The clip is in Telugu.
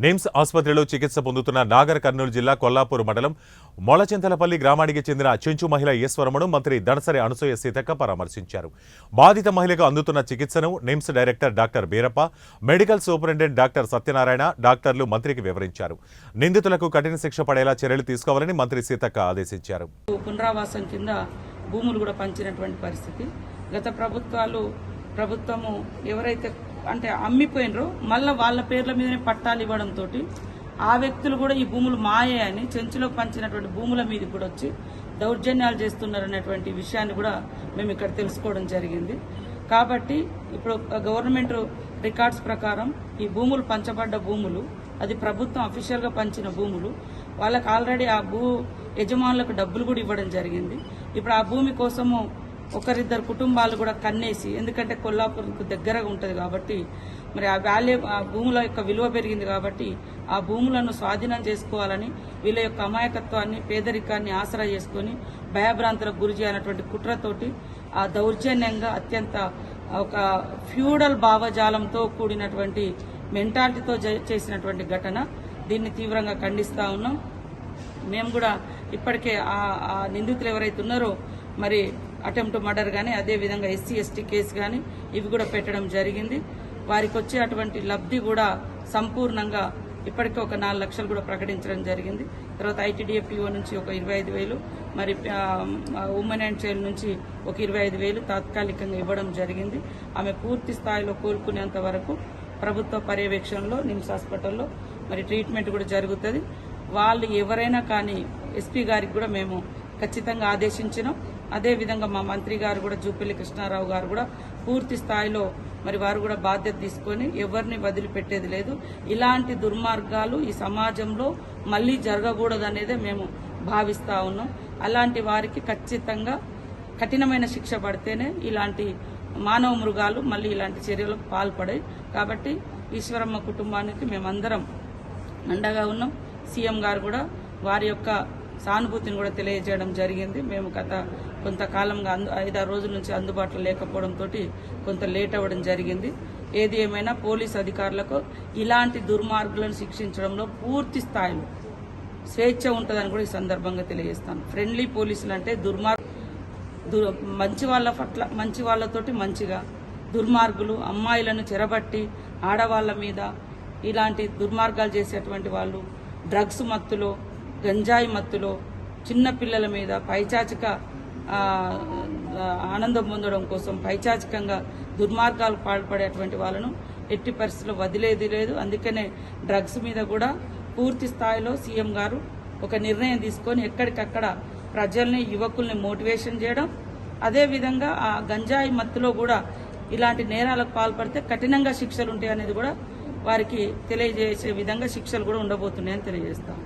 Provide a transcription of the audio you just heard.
నిమ్స్ ఆసుపత్రిలో చికిత్స పొందుతున్న నాగర్ కర్నూలు జిల్లా కొల్లాపూర్ మండలం మొలచింతలపల్లి గ్రామానికి చెందిన చెంచు మహిళ ఈశ్వరమ్మను మంత్రి దనసరి అనసూయ సీతక్క పరామర్శించారు. బాధిత మహిళకు అందుతున్న చికిత్సను NIMS director doctor Beerappa, medical superintendent doctor Satyanarayana, డాక్టర్లు మంత్రికి వివరించారు. నిందితులకు కఠిన శిక్ష పడేలా చర్యలు తీసుకోవాలని మంత్రి సీతక్క ఆదేశించారు. పునరావాసం కింద భూములు కూడా పంచినటువంటి పరిస్థితి. గత ప్రభుత్వము ఎవరైతే అంటే అమ్మిపోయినరో మళ్ళీ వాళ్ళ పేర్ల మీదనే పట్టాలు ఇవ్వడంతో ఆ వ్యక్తులు కూడా ఈ భూములు మాయే అని చెంచులో పంచినటువంటి భూముల మీద కూడా వచ్చి దౌర్జన్యాలు చేస్తున్నారనేటువంటి విషయాన్ని కూడా మేము ఇక్కడ తెలుసుకోవడం జరిగింది. కాబట్టి ఇప్పుడు గవర్నమెంట్ రికార్డ్స్ ప్రకారం ఈ భూములు పంచబడ్డ భూములు అది ప్రభుత్వం అఫీషియల్గా పంచిన భూములు, వాళ్ళకి ఆల్రెడీ ఆ భూ యజమానులకు డబ్బులు కూడా ఇవ్వడం జరిగింది. ఇప్పుడు ఆ భూమి కోసము ఒకరిద్దరు కుటుంబాలు కూడా కన్నేసి, ఎందుకంటే కొల్లాపూర్కు దగ్గరగా ఉంటుంది కాబట్టి మరి ఆ భూముల యొక్క విలువ పెరిగింది కాబట్టి ఆ భూములను స్వాధీనం చేసుకోవాలని వీళ్ళ యొక్క అమాయకత్వాన్ని, పేదరికాన్ని ఆసరా చేసుకుని భయభ్రాంతులకు గురి చేయాలన్నటువంటి కుట్రతోటి ఆ దౌర్జన్యంగా అత్యంత ఒక ఫ్యూడల్ భావజాలంతో కూడినటువంటి మెంటాలిటీతో చేసినటువంటి ఘటన. దీన్ని తీవ్రంగా ఖండిస్తా ఉన్నాం. మేము కూడా ఇప్పటికే ఆ నిందితులు ఎవరైతే ఉన్నారో మరి అటెంప్ట్ మర్డర్ కానీ అదేవిధంగా SC ST కేసు కానీ ఇవి కూడా పెట్టడం జరిగింది. వారికి వచ్చే అటువంటి లబ్ధి కూడా సంపూర్ణంగా ఇప్పటికే ఒక 4 లక్షలు కూడా ప్రకటించడం జరిగింది. తర్వాత ITDF నుంచి ఒక 25,000, మరి ఉమెన్ అండ్ చైల్డ్ నుంచి ఒక 25,000 తాత్కాలికంగా ఇవ్వడం జరిగింది. ఆమె పూర్తి స్థాయిలో కోలుకునేంత వరకు ప్రభుత్వ పర్యవేక్షణలో నిమ్స్ హాస్పిటల్లో మరి ట్రీట్మెంట్ కూడా జరుగుతుంది. వాళ్ళు ఎవరైనా కానీ SP గారికి కూడా మేము ఖచ్చితంగా ఆదేశించినాం. అదేవిధంగా మా మంత్రి గారు కూడా జూపల్లి కృష్ణారావు గారు కూడా పూర్తి స్థాయిలో మరి వారు కూడా బాధ్యత తీసుకొని ఎవరిని వదిలిపెట్టేది లేదు. ఇలాంటి దుర్మార్గాలు ఈ సమాజంలో మళ్లీ జరగకూడదనేదే మేము భావిస్తా ఉన్నాం. అలాంటి వారికి ఖచ్చితంగా కఠినమైన శిక్ష పడితేనే ఇలాంటి మానవ మృగాలు మళ్ళీ ఇలాంటి చర్యలకు పాల్పడాయి. కాబట్టి ఈశ్వరమ్మ కుటుంబానికి మేమందరం అండగా ఉన్నాం. సీఎం గారు కూడా వారి యొక్క సానుభూతిని కూడా తెలియజేయడం జరిగింది. మేము గత కొంతకాలంగా 5-6 రోజుల నుంచి అందుబాటులో లేకపోవడంతో కొంత లేట్ అవ్వడం జరిగింది. ఏది ఏమైనా పోలీస్ అధికారులకు ఇలాంటి దుర్మార్గులను శిక్షించడంలో పూర్తి స్థాయిలో స్వేచ్ఛ ఉంటుందని కూడా ఈ సందర్భంగా తెలియజేస్తాను. ఫ్రెండ్లీ పోలీసులు అంటే మంచి వాళ్ళ పట్ల మంచి వాళ్ళతోటి మంచిగా, దుర్మార్గులు అమ్మాయిలను చెరబట్టి ఆడవాళ్ల మీద ఇలాంటి దుర్మార్గాలు చేసేటువంటి వాళ్ళు డ్రగ్స్ మత్తులో, గంజాయి మత్తులో చిన్న పిల్లల మీద పైచాచిక ఆనందం పొందడం కోసం పైచాచికంగా దుర్మార్గాలు పాల్పడేటువంటి వాళ్ళను ఎట్టి పరిస్థితుల్లో వదిలేది లేదు. అందుకనే డ్రగ్స్ మీద కూడా పూర్తి స్థాయిలో సీఎం గారు ఒక నిర్ణయం తీసుకొని ఎక్కడికక్కడ ప్రజల్ని, యువకుల్ని మోటివేషన్ చేయడం, అదేవిధంగా ఆ గంజాయి మత్తులో కూడా ఇలాంటి నేరాలకు పాల్పడితే కఠినంగా శిక్షలు ఉంటాయి అనేది కూడా వారికి తెలియజేసే విధంగా శిక్షలు కూడా ఉండబోతున్నాయని తెలియజేస్తాం.